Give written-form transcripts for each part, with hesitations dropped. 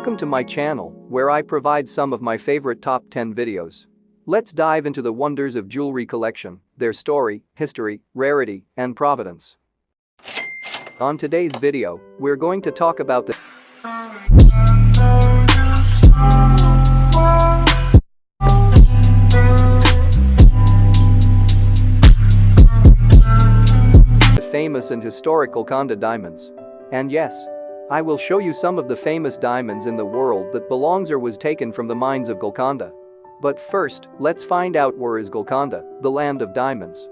Welcome to my channel, where I provide some of my favorite top 10 videos. Let's dive into the wonders of jewelry collection, their story, history, rarity, and provenance. On today's video, we're going to talk about the famous and historic Golconda diamonds. And yes, I will show you some of the famous diamonds in the world that belongs or was taken from the mines of Golconda. But first, let's find out where is Golconda, the land of diamonds.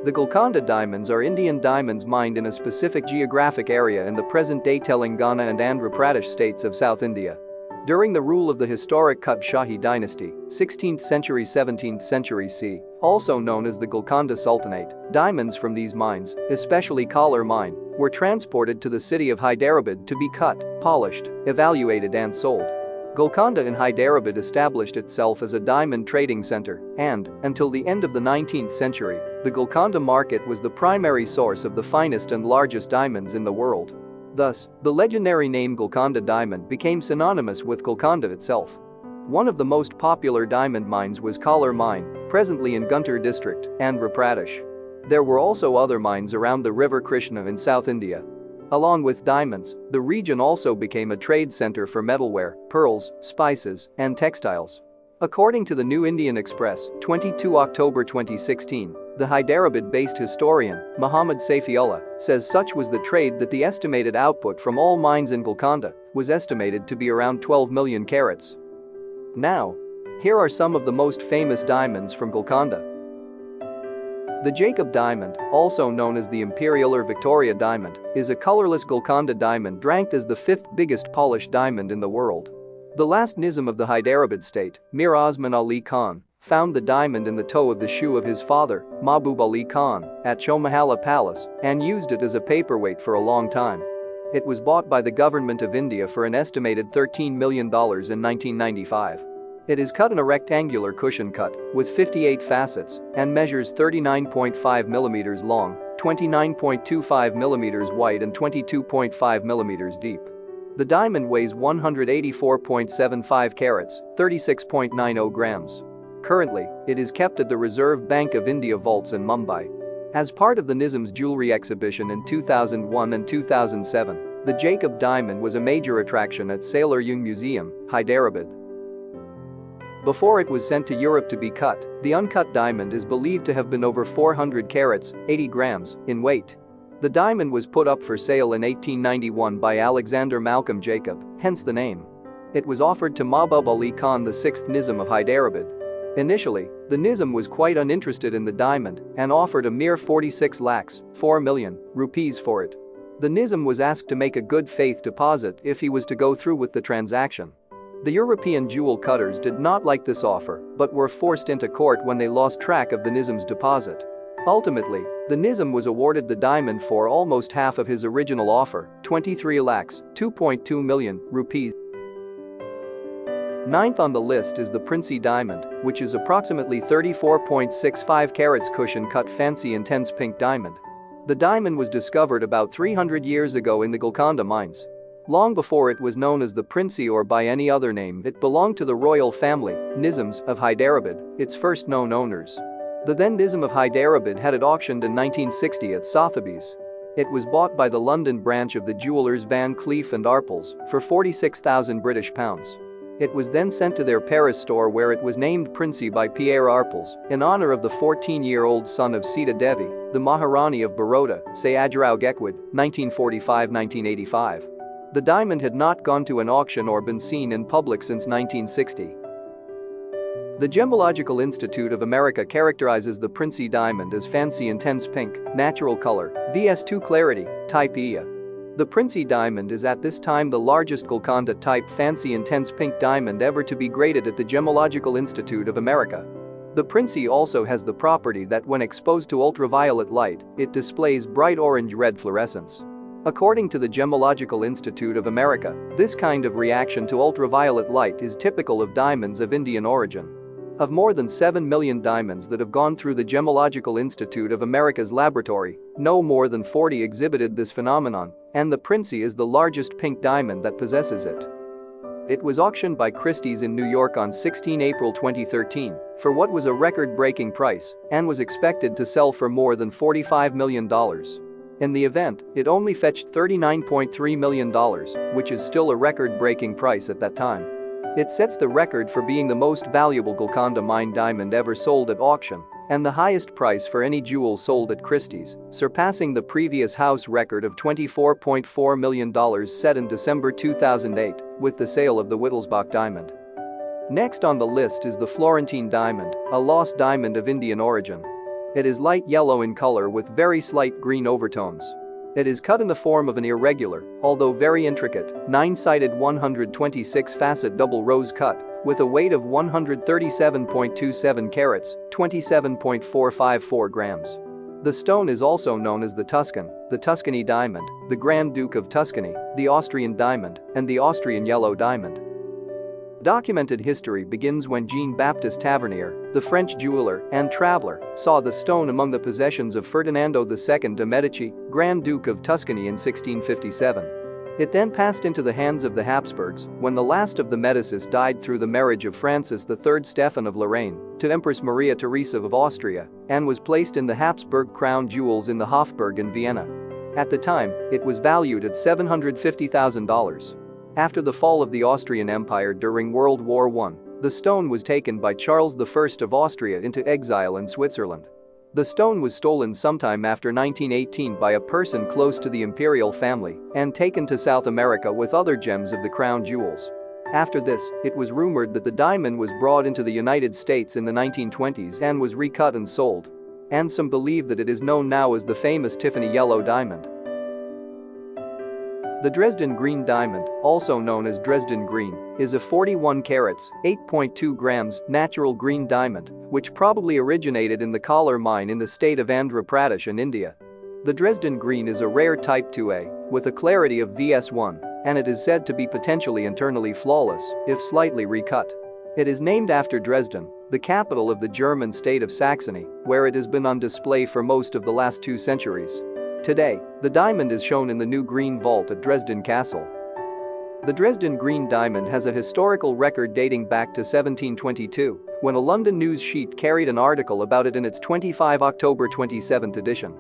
The Golconda diamonds are Indian diamonds mined in a specific geographic area in the present-day Telangana and Andhra Pradesh states of South India. During the rule of the historic Qutb Shahi dynasty, 16th century-17th century CE, also known as the Golconda Sultanate, diamonds from these mines, especially Kollur Mine, were transported to the city of Hyderabad to be cut, polished, evaluated and sold. Golconda in Hyderabad established itself as a diamond trading center, and, until the end of the 19th century, the Golconda market was the primary source of the finest and largest diamonds in the world. Thus, the legendary name Golconda Diamond became synonymous with Golconda itself. One of the most popular diamond mines was Kollur Mine, presently in Guntur district, Andhra Pradesh. There were also other mines around the river Krishna in South India. Along with diamonds, the region also became a trade center for metalware, pearls, spices, and textiles. According to the New Indian Express, 22 October 2016, the Hyderabad-based historian, Muhammad Safiullah, says such was the trade that the estimated output from all mines in Golconda was estimated to be around 12 million carats. Now, here are some of the most famous diamonds from Golconda. The Jacob diamond, also known as the Imperial or Victoria diamond, is a colorless Golconda diamond ranked as the 5th biggest polished diamond in the world. The last Nizam of the Hyderabad state, Mir Osman Ali Khan, found the diamond in the toe of the shoe of his father, Mahbub Ali Khan, at Chomahalla Palace and used it as a paperweight for a long time. It was bought by the government of India for an estimated $13 million in 1995. It is cut in a rectangular cushion cut with 58 facets and measures 39.5 mm long, 29.25 mm wide and 22.5 mm deep. The diamond weighs 184.75 carats, 36.90 grams. Currently, it is kept at the Reserve Bank of India vaults in Mumbai. As part of the Nizam's jewelry exhibition in 2001 and 2007, the Jacob diamond was a major attraction at Sailor Jung Museum, Hyderabad. Before it was sent to Europe to be cut, the uncut diamond is believed to have been over 400 carats, 80 grams, in weight. The diamond was put up for sale in 1891 by Alexander Malcolm Jacob, hence the name. It was offered to Mahbub Ali Khan, the 6th Nizam of Hyderabad. Initially, the Nizam was quite uninterested in the diamond and offered a mere 46 lakhs, 4 million, rupees for it. The Nizam was asked to make a good faith deposit if he was to go through with the transaction. The European jewel cutters did not like this offer but were forced into court when they lost track of the Nizam's deposit. Ultimately, the Nizam was awarded the diamond for almost half of his original offer, 23 lakhs, 2.2 million, rupees. Ninth on the list is the Princey diamond, which is approximately 34.65 carats cushion-cut fancy intense pink diamond. The diamond was discovered about 300 years ago in the Golconda mines. Long before it was known as the Princey or by any other name, it belonged to the royal family, Nizams, of Hyderabad, its first known owners. The then Nizam of Hyderabad had it auctioned in 1960 at Sotheby's. It was bought by the London branch of the jewelers Van Cleef and Arpels for £46,000. It was then sent to their Paris store where it was named Princey by Pierre Arpels in honor of the 14-year-old son of Sita Devi, the Maharani of Baroda, Sayajirao Gaekwad, 1945-1985. The diamond had not gone to an auction or been seen in public since 1960. The Gemological Institute of America characterizes the Princey diamond as fancy intense pink, natural color, VS2 clarity, type Ia. The Princey diamond is at this time the largest Golconda type fancy intense pink diamond ever to be graded at the Gemological Institute of America. The Princey also has the property that when exposed to ultraviolet light, it displays bright orange-red fluorescence. According to the Gemological Institute of America, this kind of reaction to ultraviolet light is typical of diamonds of Indian origin. Of more than 7 million diamonds that have gone through the Gemological Institute of America's laboratory, no more than 40 exhibited this phenomenon, and the Princey is the largest pink diamond that possesses it. It was auctioned by Christie's in New York on 16 April 2013 for what was a record-breaking price and was expected to sell for more than $45 million. In the event, it only fetched $39.3 million, which is still a record-breaking price at that time. It sets the record for being the most valuable Golconda mine diamond ever sold at auction and the highest price for any jewel sold at Christie's, surpassing the previous house record of $24.4 million set in December 2008 with the sale of the Wittelsbach diamond. Next on the list is the Florentine diamond, a lost diamond of Indian origin. It is light yellow in color with very slight green overtones. It is cut in the form of an irregular, although very intricate, 9-sided 126-facet double rose cut with a weight of 137.27 carats, 27.454 grams. The stone is also known as the Tuscan, the Tuscany diamond, the Grand Duke of Tuscany, the Austrian diamond, and the Austrian yellow diamond. Documented history begins when Jean-Baptiste Tavernier, the French jeweler and traveler, saw the stone among the possessions of Ferdinando II de' Medici, Grand Duke of Tuscany in 1657. It then passed into the hands of the Habsburgs when the last of the Medicis died through the marriage of Francis III Stephen of Lorraine to Empress Maria Theresa of Austria and was placed in the Habsburg crown jewels in the Hofburg in Vienna. At the time, it was valued at $750,000. After the fall of the Austrian Empire during World War I, the stone was taken by Charles I of Austria into exile in Switzerland. The stone was stolen sometime after 1918 by a person close to the imperial family and taken to South America with other gems of the crown jewels. After this, it was rumored that the diamond was brought into the United States in the 1920s and was recut and sold. And some believe that it is known now as the famous Tiffany yellow diamond. The Dresden Green diamond, also known as Dresden Green, is a 41 carats, 8.2 grams natural green diamond, which probably originated in the Kollur Mine in the state of Andhra Pradesh in India. The Dresden Green is a rare type 2A with a clarity of VS1, and it is said to be potentially internally flawless if slightly recut. It is named after Dresden, the capital of the German state of Saxony, where it has been on display for most of the last 2 centuries. Today, the diamond is shown in the new Green Vault at Dresden Castle. The Dresden Green diamond has a historical record dating back to 1722, when a London news sheet carried an article about it in its 25 October 27 edition.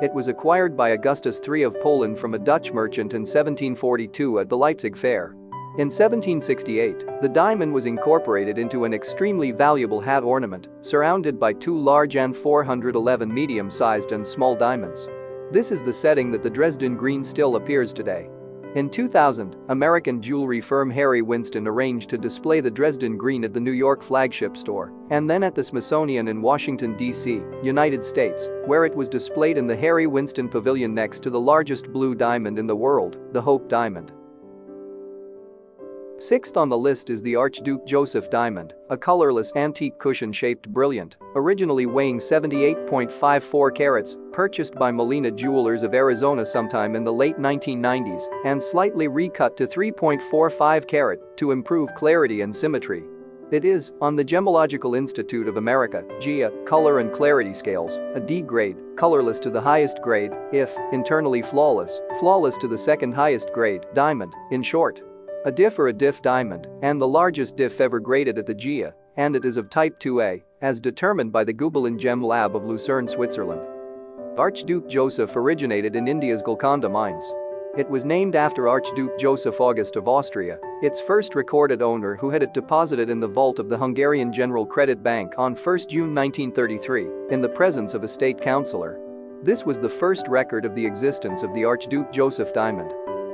It was acquired by Augustus III of Poland from a Dutch merchant in 1742 at the Leipzig Fair. In 1768, the diamond was incorporated into an extremely valuable hat ornament, surrounded by 2 large and 411 medium-sized and small diamonds. This is the setting that the Dresden Green still appears today. In 2000, American jewelry firm Harry Winston arranged to display the Dresden Green at the New York flagship store and then at the Smithsonian in Washington, D.C., United States, where it was displayed in the Harry Winston Pavilion next to the largest blue diamond in the world, the Hope Diamond. Sixth on the list is the Archduke Joseph Diamond, a colorless antique cushion-shaped brilliant, originally weighing 78.54 carats, purchased by Molina Jewelers of Arizona sometime in the late 1990s and slightly recut to 3.45 carat to improve clarity and symmetry. It is, on the Gemological Institute of America (GIA) color and clarity scales, a D grade, colorless to the highest grade, if internally flawless, flawless to the second highest grade, diamond, in short. A diff or a diff diamond, and the largest diff ever graded at the GIA, and it is of type 2A, as determined by the Gubelin Gem Lab of Lucerne, Switzerland. Archduke Joseph originated in India's Golconda mines. It was named after Archduke Joseph August of Austria, its first recorded owner, who had it deposited in the vault of the Hungarian General Credit Bank on 1 June 1933, in the presence of a state councillor. This was the first record of the existence of the Archduke Joseph diamond.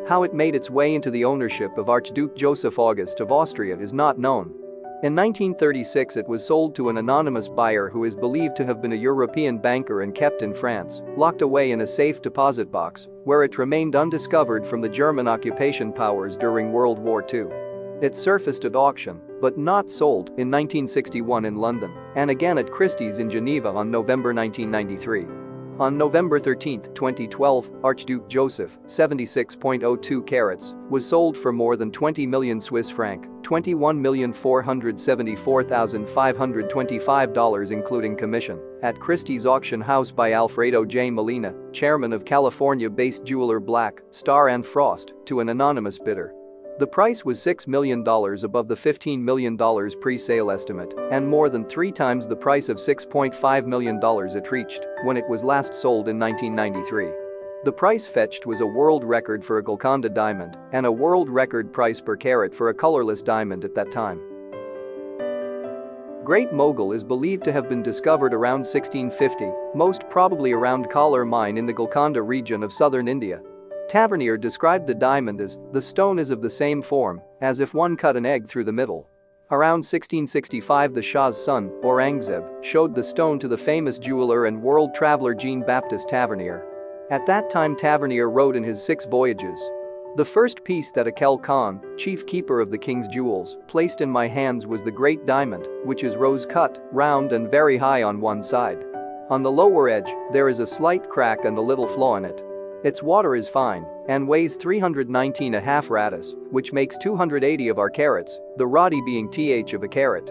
How it made its way into the ownership of Archduke Joseph August of Austria is not known. In 1936 it was sold to an anonymous buyer who is believed to have been a European banker and kept in France, locked away in a safe deposit box, where it remained undiscovered from the German occupation powers during World War II. It surfaced at auction, but not sold, in 1961 in London, and again at Christie's in Geneva on November 1993. On November 13, 2012, Archduke Joseph, 76.02 carats, was sold for more than 20 million Swiss franc, $21,474,525 including commission, at Christie's auction house by Alfredo J. Molina, chairman of California-based jeweler Black, Star and Frost, to an anonymous bidder. The price was $6 million above the $15 million pre-sale estimate and more than 3 times the price of $6.5 million it reached when it was last sold in 1993. The price fetched was a world record for a Golconda diamond and a world record price per carat for a colorless diamond at that time. Great Mogul is believed to have been discovered around 1650, most probably around Kollur Mine in the Golconda region of southern India. Tavernier described the diamond as, "The stone is of the same form, as if one cut an egg through the middle." Around 1665 the Shah's son, Aurangzeb, showed the stone to the famous jeweler and world traveler Jean-Baptiste Tavernier. At that time Tavernier wrote in his 6 voyages, "The first piece that Akel Khan, chief keeper of the king's jewels, placed in my hands was the great diamond, which is rose-cut, round and very high on one side. On the lower edge, there is a slight crack and a little flaw in it. Its water is fine and weighs 319.5 ratas, which makes 280 of our carats, the rati being th of a carat."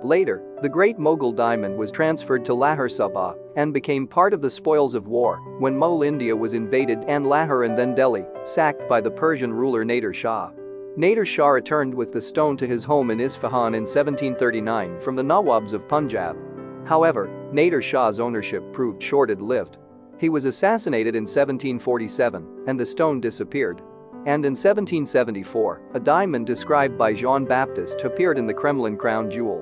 Later, the Great Mogul diamond was transferred to Lahore Subah and became part of the spoils of war when Mughal India was invaded and Lahore and then Delhi, sacked by the Persian ruler Nader Shah. Nader Shah returned with the stone to his home in Isfahan in 1739 from the Nawabs of Punjab. However, Nader Shah's ownership proved short-lived. He was assassinated in 1747 and the stone disappeared. And in 1774, a diamond described by Jean-Baptiste appeared in the Kremlin crown jewel.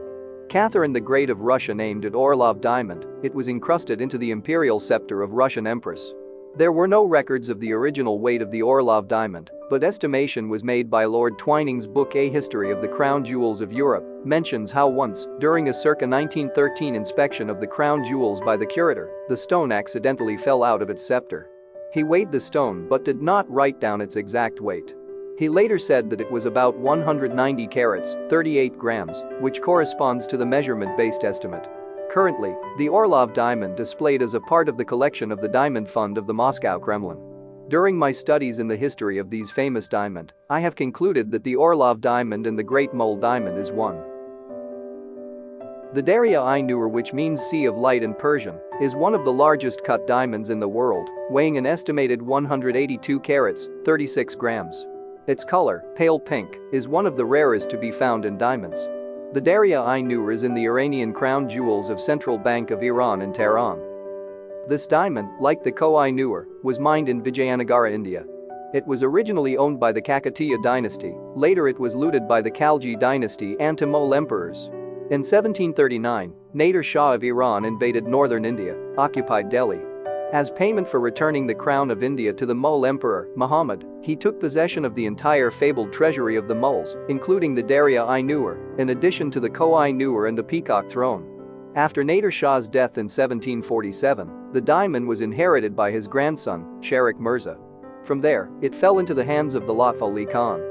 Catherine the Great of Russia named it Orlov diamond. It was encrusted into the imperial scepter of Russian empress. There were no records of the original weight of the Orlov diamond, but estimation was made by Lord Twining's book A History of the Crown Jewels of Europe, mentions how once, during a circa 1913 inspection of the crown jewels by the curator, the stone accidentally fell out of its scepter. He weighed the stone but did not write down its exact weight. He later said that it was about 190 carats, 38 grams, which corresponds to the measurement-based estimate. Currently, the Orlov diamond displayed as a part of the collection of the Diamond Fund of the Moscow Kremlin. During my studies in the history of these famous diamond, I have concluded that the Orlov diamond and the Great Mogul diamond is one. The Daria-i-Noor, which means Sea of Light in Persian, is one of the largest cut diamonds in the world, weighing an estimated 182 carats, 36 grams. Its color, pale pink, is one of the rarest to be found in diamonds. The Daria-i-Noor is in the Iranian crown jewels of Central Bank of Iran in Tehran. This diamond, like the Koh-i-Noor, was mined in Vijayanagara, India. It was originally owned by the Kakatiya dynasty, later it was looted by the Khalji dynasty and Mughal emperors. In 1739, Nader Shah of Iran invaded northern India, occupied Delhi. As payment for returning the crown of India to the Mughal emperor, Muhammad, he took possession of the entire fabled treasury of the Mughals, including the Daria-i-Noor, in addition to the Koh-i-Noor and the Peacock throne. After Nader Shah's death in 1747, the diamond was inherited by his grandson, Sharik Mirza. From there, it fell into the hands of the Lutf Ali Khan.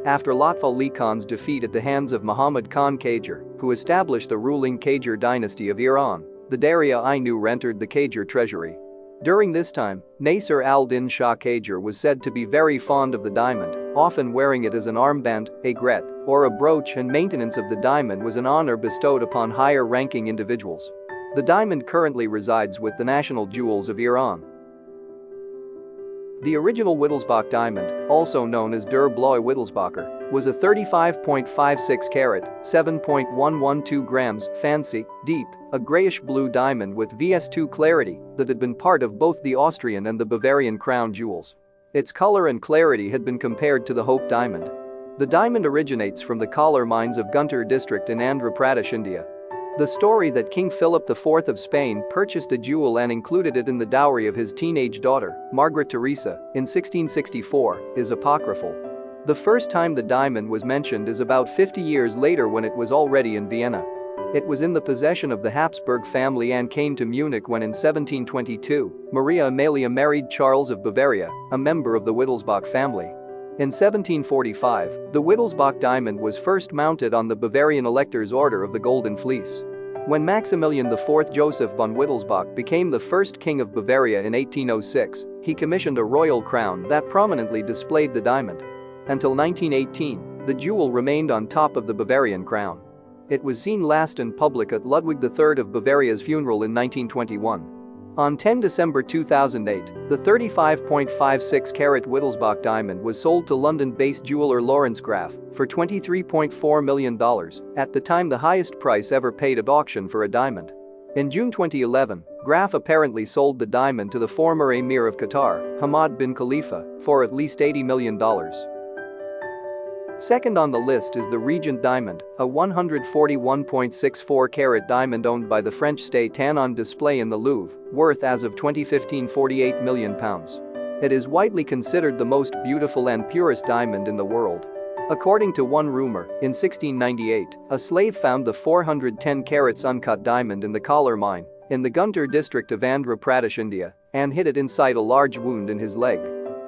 After Lutf Ali Khan's defeat at the hands of Muhammad Khan Qajar, who established the ruling Qajar dynasty of Iran, the Daria-i-Noor entered the Qajar treasury. During this time, Nasir al-Din Shah Qajar was said to be very fond of the diamond, often wearing it as an armband, aigrette, or a brooch, and maintenance of the diamond was an honor bestowed upon higher-ranking individuals. The diamond currently resides with the National Jewels of Iran. The original Wittelsbach diamond, also known as Der Blaue Wittelsbacher, was a 35.56 carat, 7.112 grams, fancy, deep, a grayish-blue diamond with VS2 clarity that had been part of both the Austrian and the Bavarian crown jewels. Its color and clarity had been compared to the Hope diamond. The diamond originates from the Kollur mines of Guntur district in Andhra Pradesh, India. The story that King Philip IV of Spain purchased the jewel and included it in the dowry of his teenage daughter, Margaret Theresa, in 1664, is apocryphal. The first time the diamond was mentioned is about 50 years later when it was already in Vienna. It was in the possession of the Habsburg family and came to Munich when in 1722, Maria Amalia married Charles of Bavaria, a member of the Wittelsbach family. In 1745, the Wittelsbach diamond was first mounted on the Bavarian Elector's Order of the Golden Fleece. When Maximilian IV Joseph von Wittelsbach became the first king of Bavaria in 1806, he commissioned a royal crown that prominently displayed the diamond. Until 1918, the jewel remained on top of the Bavarian crown. It was seen last in public at Ludwig III of Bavaria's funeral in 1921. On 10 December 2008, the 35.56-carat Wittelsbach diamond was sold to London-based jeweler Lawrence Graff for $23.4 million, at the time the highest price ever paid at auction for a diamond. In June 2011, Graff apparently sold the diamond to the former Emir of Qatar, Hamad bin Khalifa, for at least $80 million. Second on the list is the Regent diamond, a 141.64-carat diamond owned by the French state and on display in the Louvre, worth as of 2015 £48 million. It is widely considered the most beautiful and purest diamond in the world. According to one rumor, in 1698, a slave found the 410 carats uncut diamond in the Kollur Mine, in the Guntur district of Andhra Pradesh, India, and hid it inside a large wound in his leg.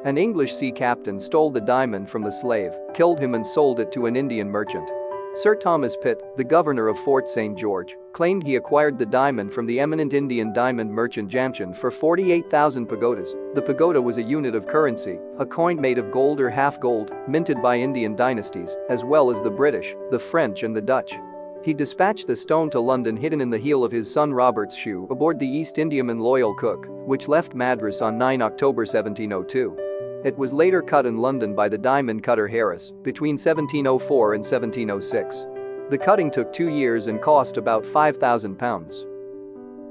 An English sea captain stole the diamond from the slave, killed him and sold it to an Indian merchant. Sir Thomas Pitt, the governor of Fort St. George, claimed he acquired the diamond from the eminent Indian diamond merchant Jamchand for 48,000 pagodas. The pagoda was a unit of currency, a coin made of gold or half gold, minted by Indian dynasties, as well as the British, the French and the Dutch. He dispatched the stone to London hidden in the heel of his son Robert's shoe aboard the East Indiaman Loyal Cook, which left Madras on 9 October 1702. It was later cut in London by the diamond cutter Harris between 1704 and 1706. The cutting took 2 years and cost about £5,000.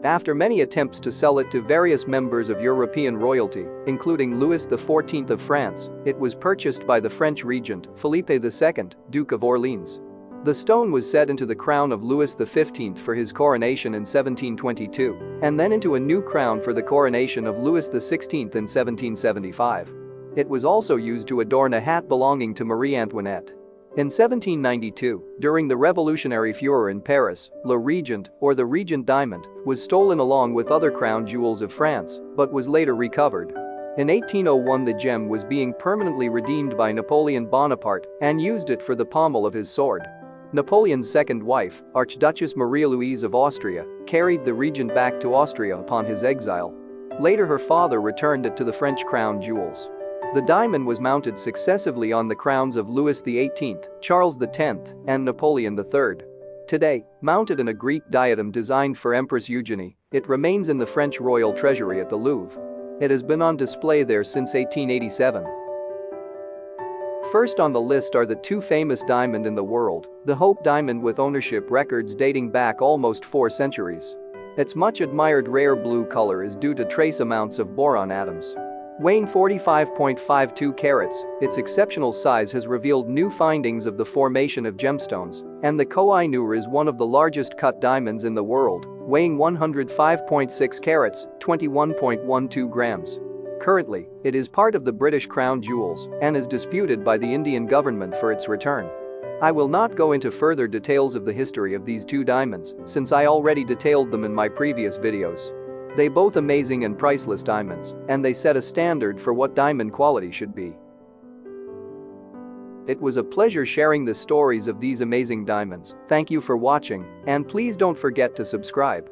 After many attempts to sell it to various members of European royalty, including Louis XIV of France, it was purchased by the French regent, Philippe II, Duke of Orleans. The stone was set into the crown of Louis XV for his coronation in 1722, and then into a new crown for the coronation of Louis XVI in 1775. It was also used to adorn a hat belonging to Marie Antoinette. In 1792, during the Revolutionary Furor in Paris, Le Regent, or the Regent diamond, was stolen along with other crown jewels of France, but was later recovered. In 1801, the gem was being permanently redeemed by Napoleon Bonaparte and used it for the pommel of his sword. Napoleon's second wife, Archduchess Maria Louise of Austria, carried the Regent back to Austria upon his exile. Later her father returned it to the French crown jewels. The diamond was mounted successively on the crowns of Louis XVIII, Charles X, and Napoleon III. Today, mounted in a Greek diadem designed for Empress Eugenie, it remains in the French royal treasury at the Louvre. It has been on display there since 1887. First on the list are the two famous diamond in the world, the Hope diamond with ownership records dating back almost 4 centuries. Its much admired rare blue color is due to trace amounts of boron atoms. Weighing 45.52 carats, its exceptional size has revealed new findings of the formation of gemstones, and the Koh-i-Noor is one of the largest cut diamonds in the world, weighing 105.6 carats, 21.12 grams. Currently, it is part of the British Crown Jewels and is disputed by the Indian government for its return. I will not go into further details of the history of these two diamonds, since I already detailed them in my previous videos. They both amazing and priceless diamonds, and they set a standard for what diamond quality should be. It was a pleasure sharing the stories of these amazing diamonds. Thank you for watching, and please don't forget to subscribe.